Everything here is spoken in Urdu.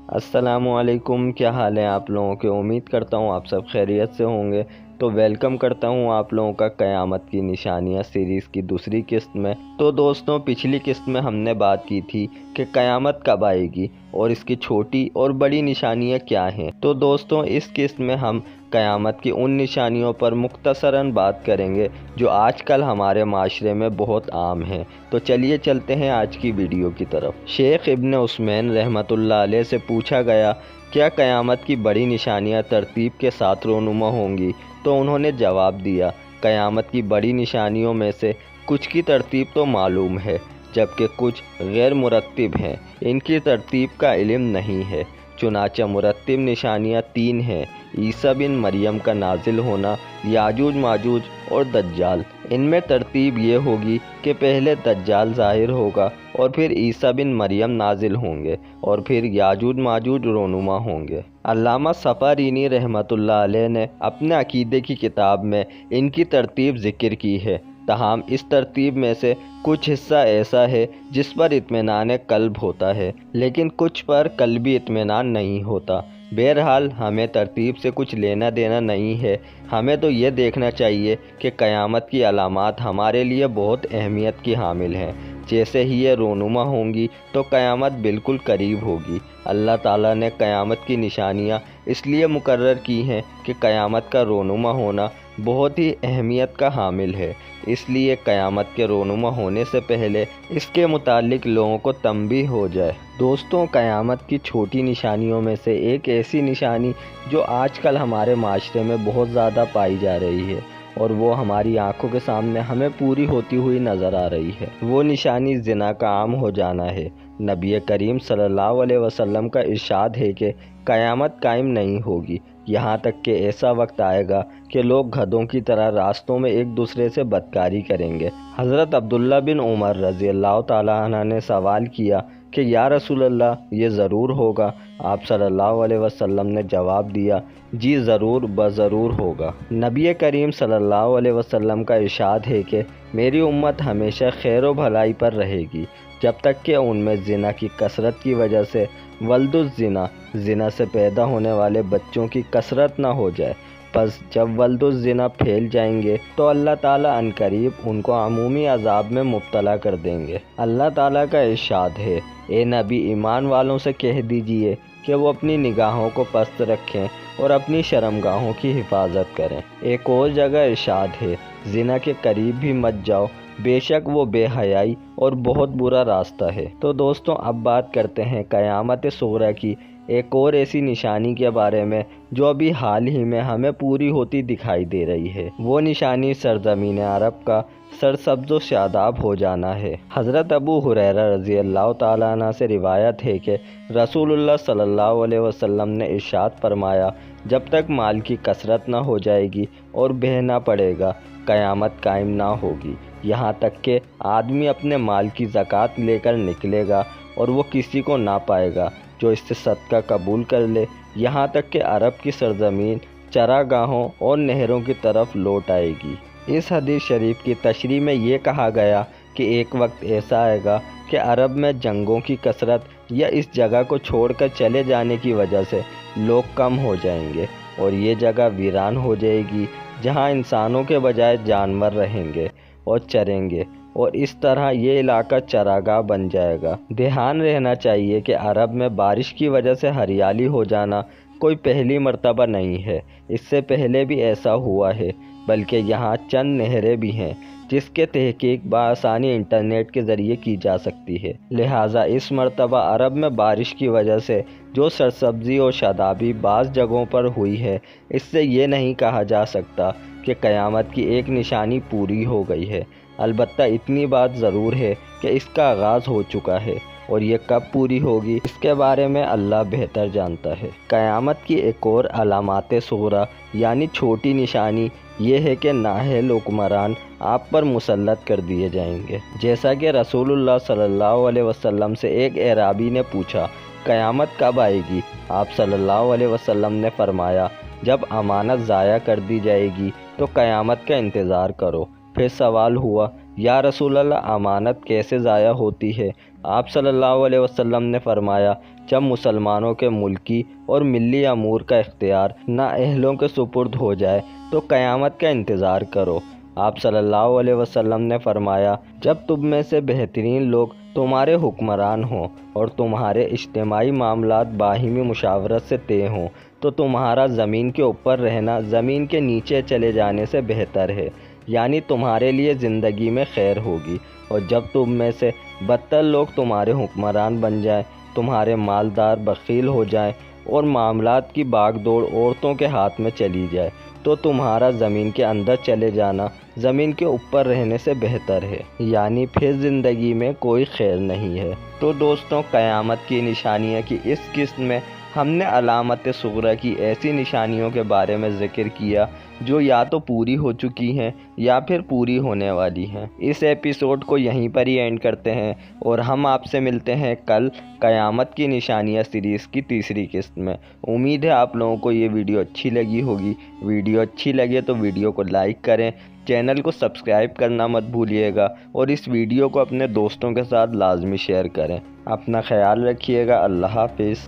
السلام علیکم، کیا حال ہے آپ لوگوں کے؟ امید کرتا ہوں آپ سب خیریت سے ہوں گے۔ تو ویلکم کرتا ہوں آپ لوگوں کا قیامت کی نشانیاں سیریز کی دوسری قسط میں۔ تو دوستوں، پچھلی قسط میں ہم نے بات کی تھی کہ قیامت کب آئے گی اور اس کی چھوٹی اور بڑی نشانیاں کیا ہیں۔ تو دوستوں، اس قسط میں ہم قیامت کی ان نشانیوں پر مختصراً بات کریں گے جو آج کل ہمارے معاشرے میں بہت عام ہیں۔ تو چلیے چلتے ہیں آج کی ویڈیو کی طرف۔ شیخ ابن عثمین رحمۃ اللہ علیہ سے پوچھا گیا، کیا قیامت کی بڑی نشانیاں ترتیب کے ساتھ رونما ہوں گی؟ تو انہوں نے جواب دیا، قیامت کی بڑی نشانیوں میں سے کچھ کی ترتیب تو معلوم ہے، جبکہ کچھ غیر مرتب ہیں، ان کی ترتیب کا علم نہیں ہے۔ چنانچہ مرتب نشانیاں 3 ہیں: عیسیٰ بن مریم کا نازل ہونا، یاجوج ماجوج اور دجال۔ ان میں ترتیب یہ ہوگی کہ پہلے دجال ظاہر ہوگا اور پھر عیسیٰ بن مریم نازل ہوں گے اور پھر یاجوج ماجوج رونما ہوں گے۔ علامہ صفارینی رحمۃ اللہ علیہ نے اپنے عقیدے کی کتاب میں ان کی ترتیب ذکر کی ہے، تاہم اس ترتیب میں سے کچھ حصہ ایسا ہے جس پر اطمینان قلب ہوتا ہے، لیکن کچھ پر قلبی اطمینان نہیں ہوتا۔ بہرحال ہمیں ترتیب سے کچھ لینا دینا نہیں ہے، ہمیں تو یہ دیکھنا چاہیے کہ قیامت کی علامات ہمارے لیے بہت اہمیت کی حامل ہیں۔ جیسے ہی یہ رونما ہوں گی تو قیامت بالکل قریب ہوگی۔ اللہ تعالیٰ نے قیامت کی نشانیاں اس لیے مقرر کی ہیں کہ قیامت کا رونما ہونا بہت ہی اہمیت کا حامل ہے، اس لیے قیامت کے رونما ہونے سے پہلے اس کے متعلق لوگوں کو تنبیہ ہو جائے۔ دوستوں، قیامت کی چھوٹی نشانیوں میں سے ایک ایسی نشانی جو آج کل ہمارے معاشرے میں بہت زیادہ پائی جا رہی ہے اور وہ ہماری آنکھوں کے سامنے ہمیں پوری ہوتی ہوئی نظر آ رہی ہے، وہ نشانی زنا کا عام ہو جانا ہے۔ نبی کریم صلی اللہ علیہ وسلم کا ارشاد ہے کہ قیامت قائم نہیں ہوگی یہاں تک کہ ایسا وقت آئے گا کہ لوگ گدھوں کی طرح راستوں میں ایک دوسرے سے بدکاری کریں گے۔ حضرت عبداللہ بن عمر رضی اللہ تعالیٰ عنہ نے سوال کیا کہ یا رسول اللہ، یہ ضرور ہوگا؟ آپ صلی اللہ علیہ وسلم نے جواب دیا، جی ضرور بضرور ہوگا۔ نبی کریم صلی اللہ علیہ وسلم کا ارشاد ہے کہ میری امت ہمیشہ خیر و بھلائی پر رہے گی جب تک کہ ان میں زنا کی کثرت کی وجہ سے ولد الزنا، زنا سے پیدا ہونے والے بچوں کی کثرت نہ ہو جائے۔ پس جب ولد الزنا پھیل جائیں گے تو اللہ تعالیٰ عنقریب ان کو عمومی عذاب میں مبتلا کر دیں گے۔ اللہ تعالیٰ کا ارشاد ہے، اے نبی، ایمان والوں سے کہہ دیجئے کہ وہ اپنی نگاہوں کو پست رکھیں اور اپنی شرمگاہوں کی حفاظت کریں۔ ایک اور جگہ ارشاد ہے، زنا کے قریب بھی مت جاؤ، بے شک وہ بے حیائی اور بہت برا راستہ ہے۔ تو دوستوں، اب بات کرتے ہیں قیامت صغریٰ کی ایک اور ایسی نشانی کے بارے میں جو ابھی حال ہی میں ہمیں پوری ہوتی دکھائی دے رہی ہے۔ وہ نشانی سرزمین عرب کا سرسبز و شاداب ہو جانا ہے۔ حضرت ابو ہریرہ رضی اللہ تعالیٰ عنہ سے روایت ہے کہ رسول اللہ صلی اللہ علیہ وسلم نے ارشاد فرمایا، جب تک مال کی کثرت نہ ہو جائے گی اور بہنا پڑے گا، قیامت قائم نہ ہوگی، یہاں تک کہ آدمی اپنے مال کی زکوٰۃ لے کر نکلے گا اور وہ کسی کو نہ پائے گا جو اس سے صدقہ قبول کر لے، یہاں تک کہ عرب کی سرزمین چراگاہوں اور نہروں کی طرف لوٹ آئے گی۔ اس حدیث شریف کی تشریح میں یہ کہا گیا کہ ایک وقت ایسا آئے گا کہ عرب میں جنگوں کی کثرت یا اس جگہ کو چھوڑ کر چلے جانے کی وجہ سے لوگ کم ہو جائیں گے اور یہ جگہ ویران ہو جائے گی جہاں انسانوں کے بجائے جانور رہیں گے اور چریں گے، اور اس طرح یہ علاقہ چراگاہ بن جائے گا۔ دھیان رہنا چاہیے کہ عرب میں بارش کی وجہ سے ہریالی ہو جانا کوئی پہلی مرتبہ نہیں ہے، اس سے پہلے بھی ایسا ہوا ہے، بلکہ یہاں چند نہریں بھی ہیں جس کے تحقیق بآسانی انٹرنیٹ کے ذریعے کی جا سکتی ہے۔ لہٰذا اس مرتبہ عرب میں بارش کی وجہ سے جو سرسبزی اور شادابی بعض جگہوں پر ہوئی ہے، اس سے یہ نہیں کہا جا سکتا کہ قیامت کی ایک نشانی پوری ہو گئی ہے۔ البتہ اتنی بات ضرور ہے کہ اس کا آغاز ہو چکا ہے اور یہ کب پوری ہوگی اس کے بارے میں اللہ بہتر جانتا ہے۔ قیامت کی ایک اور علامات صغریٰ یعنی چھوٹی نشانی یہ ہے کہ نااہل حکمران آپ پر مسلط کر دیے جائیں گے۔ جیسا کہ رسول اللہ صلی اللہ علیہ وسلم سے ایک اعرابی نے پوچھا، قیامت کب آئے گی؟ آپ صلی اللہ علیہ وسلم نے فرمایا، جب امانت ضائع کر دی جائے گی تو قیامت کا انتظار کرو۔ پھر سوال ہوا، یا رسول اللہ، امانت کیسے ضائع ہوتی ہے؟ آپ صلی اللہ علیہ وسلم نے فرمایا، جب مسلمانوں کے ملکی اور ملی امور کا اختیار نااہلوں کے سپرد ہو جائے تو قیامت کا انتظار کرو۔ آپ صلی اللہ علیہ وسلم نے فرمایا، جب تم میں سے بہترین لوگ تمہارے حکمران ہوں اور تمہارے اجتماعی معاملات باہمی مشاورت سے طے ہوں تو تمہارا زمین کے اوپر رہنا زمین کے نیچے چلے جانے سے بہتر ہے، یعنی تمہارے لیے زندگی میں خیر ہوگی۔ اور جب تم میں سے بدتر لوگ تمہارے حکمران بن جائیں، تمہارے مالدار بخیل ہو جائیں اور معاملات کی باغ دوڑ عورتوں کے ہاتھ میں چلی جائے تو تمہارا زمین کے اندر چلے جانا زمین کے اوپر رہنے سے بہتر ہے، یعنی پھر زندگی میں کوئی خیر نہیں ہے۔ تو دوستوں، قیامت کی نشانیاں کی اس قسط میں ہم نے علامت صغریٰ کی ایسی نشانیوں کے بارے میں ذکر کیا جو یا تو پوری ہو چکی ہیں یا پھر پوری ہونے والی ہیں۔ اس ایپیسوڈ کو یہیں پر ہی اینڈ کرتے ہیں اور ہم آپ سے ملتے ہیں کل قیامت کی نشانیاں سیریز کی تیسری قسط میں۔ امید ہے آپ لوگوں کو یہ ویڈیو اچھی لگی ہوگی۔ ویڈیو اچھی لگے تو ویڈیو کو لائک کریں، چینل کو سبسکرائب کرنا مت بھولیے گا اور اس ویڈیو کو اپنے دوستوں کے ساتھ لازمی شیئر کریں۔ اپنا خیال رکھیے گا۔ اللہ حافظ۔